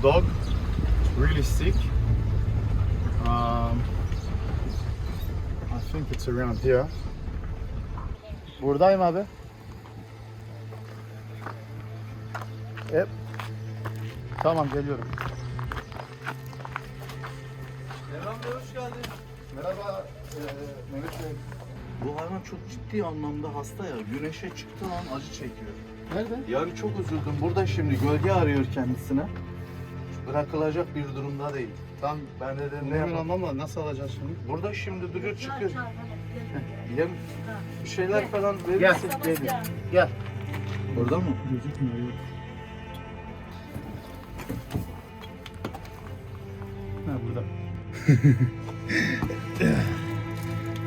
dog, really sick. I think it's around here. Buradayım abi. Hep. Tamam, geliyorum. Merhaba, hoş geldin. Merhaba Mehmet Bey. Bu hayvan çok ciddi anlamda hasta ya. Güneşe çıktığı an acı çekiyor. Nerede? Yani çok üzüldüm. Burada şimdi gölge arıyor kendisine. Bırakılacak bir durumda değil. Tam Ben de dedim ne ne yapalım? ama nasıl alacağız şimdi? Burada şimdi duruyor çıkıyor. Yem bir şeyler falan verirsek gelir. Gel. Burada mı? Gözükmüyor. Ha, burada.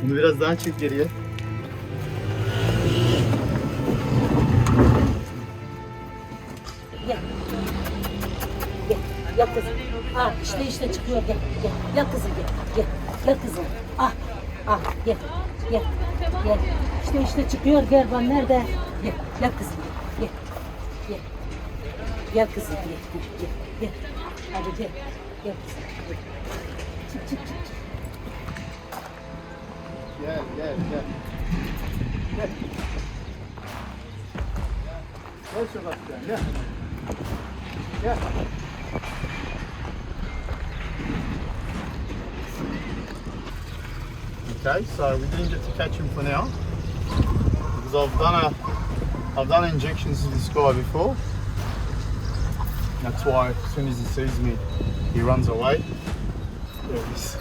Bunu biraz daha çek geriye. Gel. Gel. Gel kızım. Ah işte çıkıyor. Gel. Gel. Gel kızım gel. Gel. Gel kızım. Ah. Ah gel. Gel. Gel. İşte çıkıyor. Gel bak nerede? Gel. Gel kızım. Gel. Gel. Gel kızım. Gel. Gel. Gel. Hadi gel. Gel kızım. Gel. Çık. Gel. Gel Sebastian, gel. Gel. Okay, so we didn't get to catch him for now because I've done injections to this guy before. That's why as soon as he sees me, he runs away. There he is.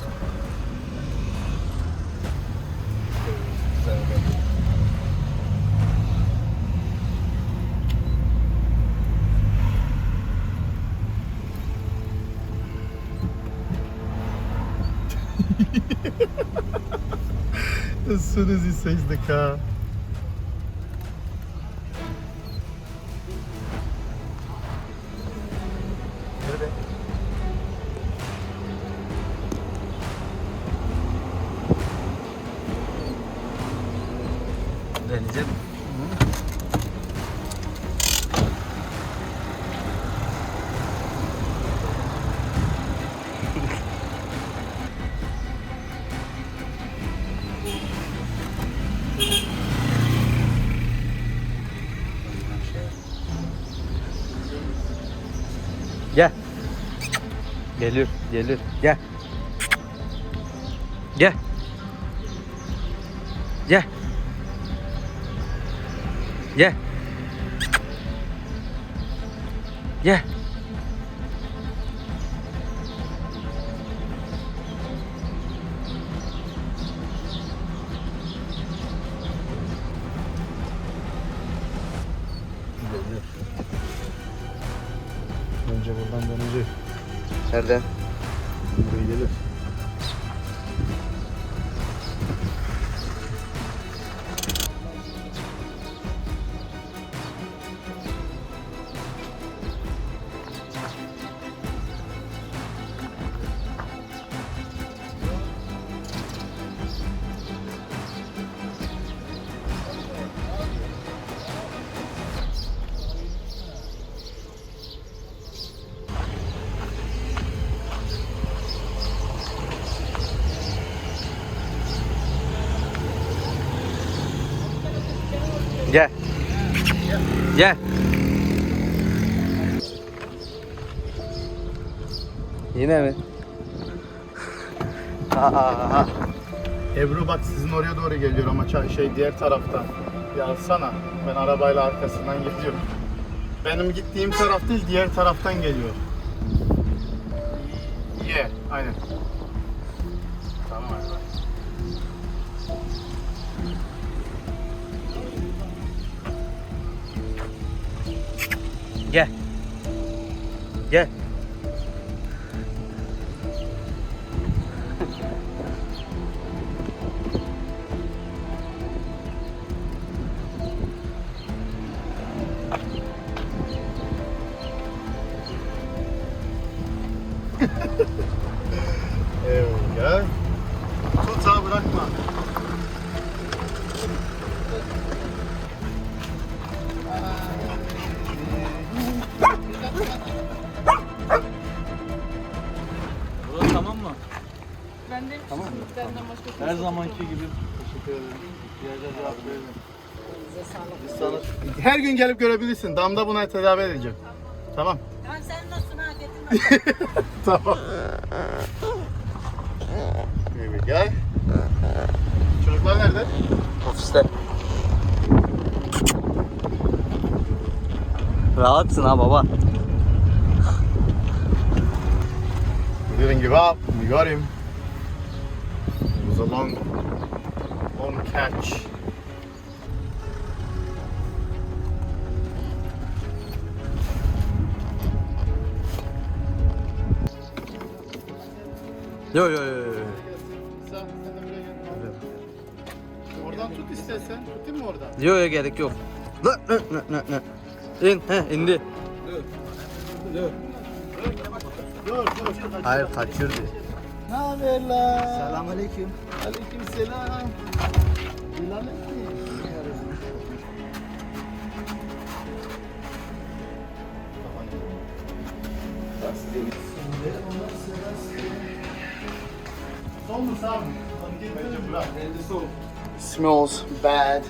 As soon as he sees the car. Deneyeceğim. Gel. Gelir. Gel. Gel. Gel. Gel. Gel. Önce buradan dönecek. Nereden? Buraya gelir. Gel. Gel. Yine mi? Ebru bak sizin oraya doğru geliyor ama diğer taraftan. Bir alsana. Ben arabayla arkasından geliyorum. Benim gittiğim taraf değil, diğer taraftan geliyor. Aynen. Tamam abi. Gel. Gel. Evet. Tut ha, bırakma. Ben de Tamam mı? benden başka kimse Her yok. zamanki gibi teşekkür ederim. İhtiyacına cevap veririm. Size sağlık. Biz sana Her gün gelip görebilirsin. Damda buna tedavi edeceğim. Tamam. Tamam sen nasılsın ha getirme. Tamam. Here we go. Çocuklar nerede? Ofiste. Rahatsın ha baba. We didn't give up. We got him. It was a long catch. Yo yo yo yo. Sen de buraya gel. Oradan tut istersen. Tutayım mı oradan? Yo yo gerek yok. Ne. İn indi. Dur. Hayır kaçırdı. Ne haber lan? Selamünaleyküm. Aleyküm selam. Bilal Son mu Sam? Bence bırak. Elde son. Smells bad.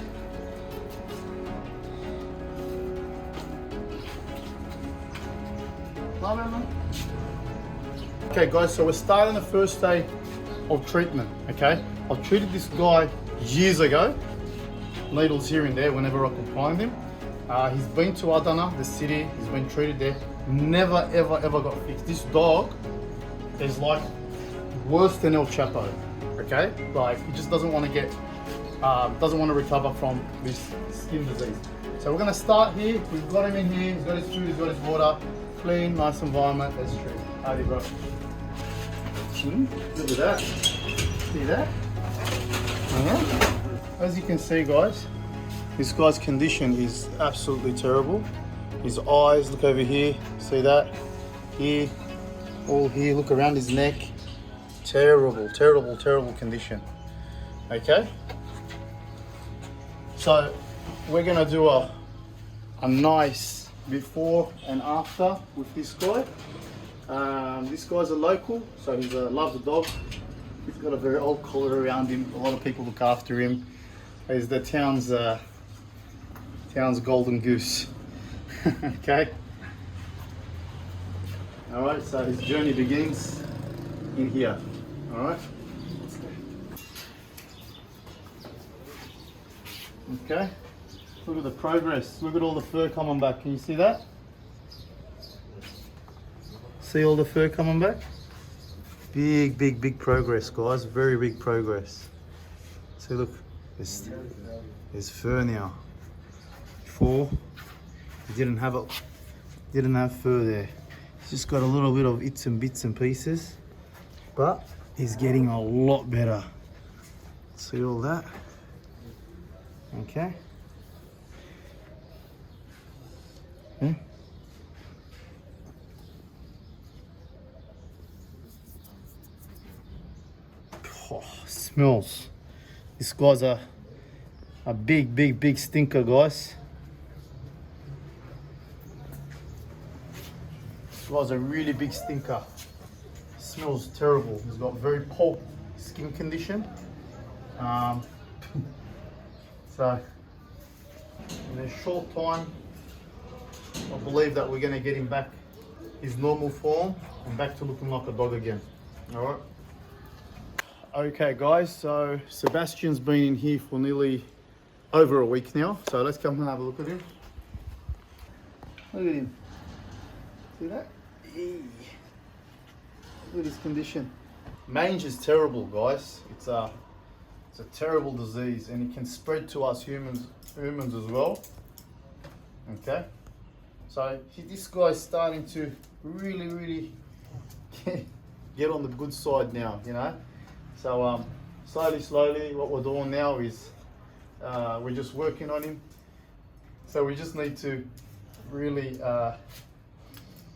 Okay guys, so we're starting the first day of treatment, okay? I treated this guy years ago, needles here and there whenever I could find him. He's been to Adana, the city, he's been treated there, never ever got fixed. This dog is like worse than El Chapo, okay? Like he just doesn't want to get, doesn't want to recover from this skin disease. So we're gonna start here, we've got him in here, he's got his food, he's got his water, clean, nice environment, let's treat. Howdy bro. Look at that. See that? As you can see guys, this guy's condition is absolutely terrible. His eyes, look over here, see that? Here, all here, look around his neck. Terrible condition. Okay? So, we're gonna do a nice before and after with this guy. This guy's a local, so he loves the dog. He's got a very old collar around him. A lot of people look after him. He's the town's golden goose. Okay. All right. So his journey begins in here. All right. Okay. Look at the progress. Look at all the fur coming back. Can you see that? See all the fur coming back? Big progress, guys. Very big progress. See, look, there's fur now. Before, he didn't have fur there. He's just got a little bit of bits and pieces, but he's getting a lot better. See all that? Okay. Yeah. Oh, smells. This guy's a big stinker, guys. This guy's a really big stinker. Smells terrible. He's got very poor skin condition. So in a short time, I believe that we're going to get him back his normal form and back to looking like a dog again. All right. Okay guys, so Sebastian's been in here for nearly over a week now. So let's come and have a look at him. Look at him. See that? Eee. Look at his condition. Mange is terrible, guys. It's a terrible disease and it can spread to us humans as well. Okay. So this guy's starting to really get on the good side now, you know. So slowly what we're doing now is we're just working on him. So we just need to really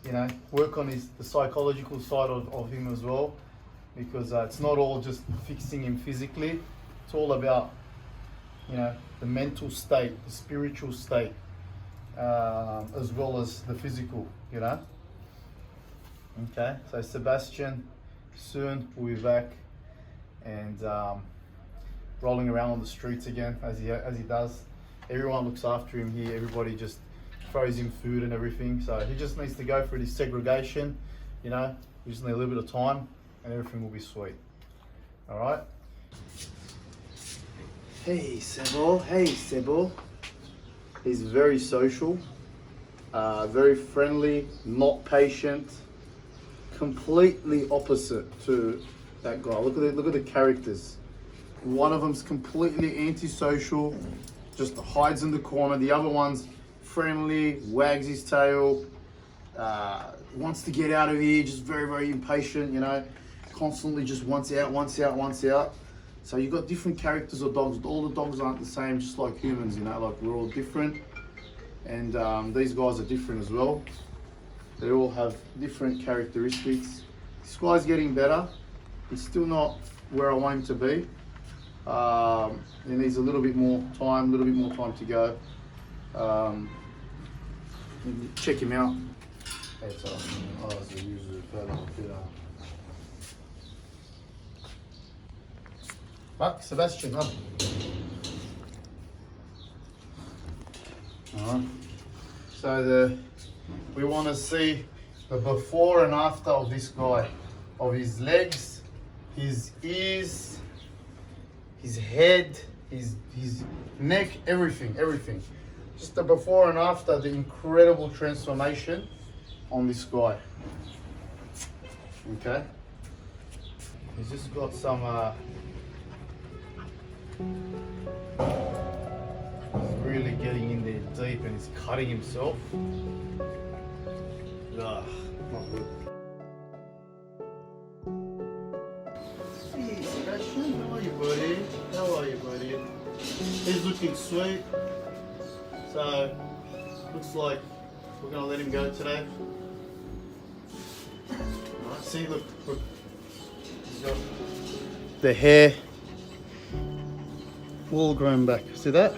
you know, work on the psychological side of him as well, because it's not all just fixing him physically. It's all about, you know, the mental state, the spiritual state, as well as the physical, you know. Okay, so Sebastian soon will be back and rolling around on the streets again as he does. Everyone looks after him here. Everybody just throws him food and everything. So he just needs to go through this segregation. You know, we just need a little bit of time, and everything will be sweet. All right. Hey Sebo. Hey Sebo. He's very social, very friendly, not patient. Completely opposite to that guy. Look at the characters. One of them's completely antisocial, just hides in the corner. The other one's friendly, wags his tail, wants to get out of here, just very, very impatient, you know, constantly just wants out. So you've got different characters of dogs. All the dogs aren't the same, just like humans, you know, like we're all different. And these guys are different as well. They all have different characteristics. This guy's getting better. He's still not where I want him to be. He needs a little bit more time to go. Check him out. Bak Sebastian, up. Alright. So we want to see the before and after of this guy, of his legs, his ears, his head, his neck, everything. Just the before and after, the incredible transformation on this guy. Okay. He's just got some he's really getting in there deep, and he's cutting himself. Ugh, not good. Hey Sebastian, how are you, buddy? How are you, buddy? He's looking sweet. So, looks like we're gonna let him go today. Alright, see, look. He's got the hair all grown back. See that?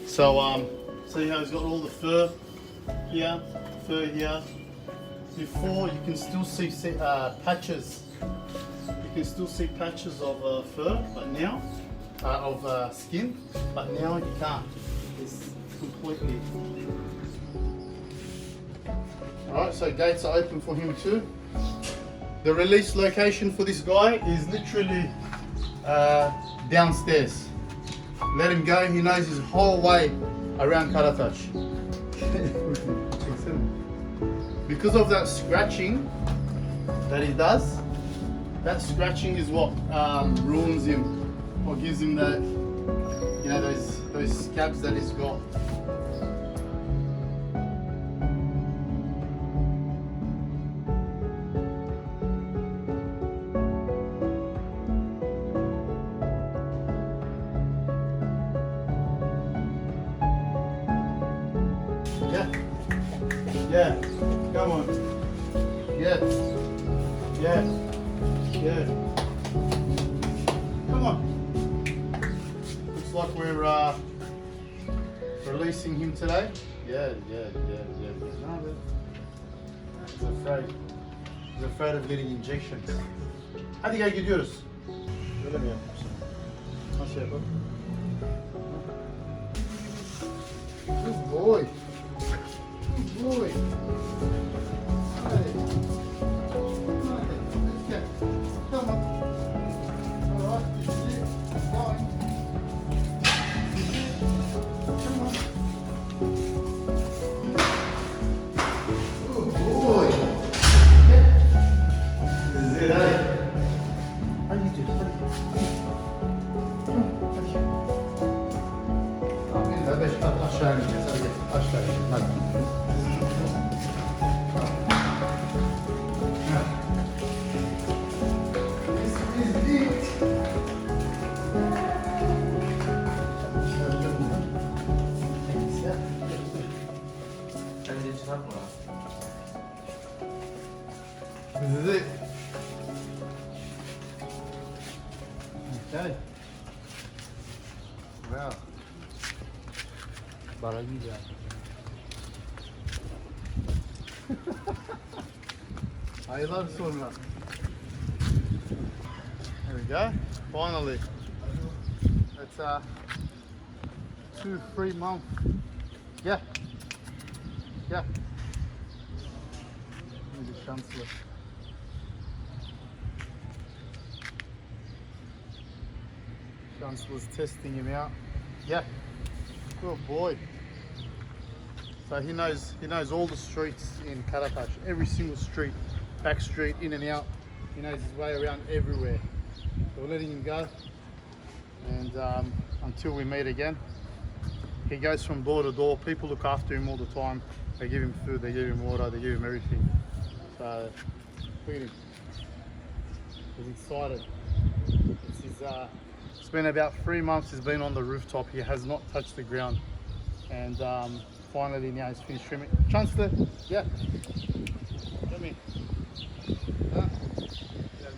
So, see how he's got all the fur here. Before, you can still see patches. You can still see patches of fur, but now, of skin, but now you can't. It's completely. Alright, so gates are open for him too. The release location for this guy is literally downstairs. Let him go, he knows his whole way around Karatach. Because of that scratching that he does, that scratching is what ruins him, or gives him that, you know, those scabs that he's got. Yeah, come on. Yeah. Come on. Looks like we're releasing him today. Yeah. No, he's afraid of getting injections. Hadi gel gidiyoruz. Öyle mi yapmışsın? Nasıl yapalım? Good boy. Boy. Come on. All right, this is it. Going. Come on. Good boy. Yeah. This is it, eh? Hadi gidiyoruz, hadi. Hadi. Tamam, bir de 5 kat aşağı ineceğiz. Hadi gel, aşağı ineceğiz. Hadi. This is it. Okay. Wow. Baragija. Aylar sonra. There we go. Finally. It's 2-3 month. Yeah. Yeah. Maybe Chancellor. Chancellor's testing him out. Yeah. Good boy. So he knows all the streets in Karataş, every single street, back street, in and out. He knows his way around everywhere. So we're letting him go, and until we meet again. He goes from door to door. People look after him all the time. They give him food, they give him water, they give him everything. So look at him. He's excited. It's been about 3 months he's been on the rooftop. He has not touched the ground. And finally now he's finished trimming. Chancellor, yeah. Come here. Huh? Yeah.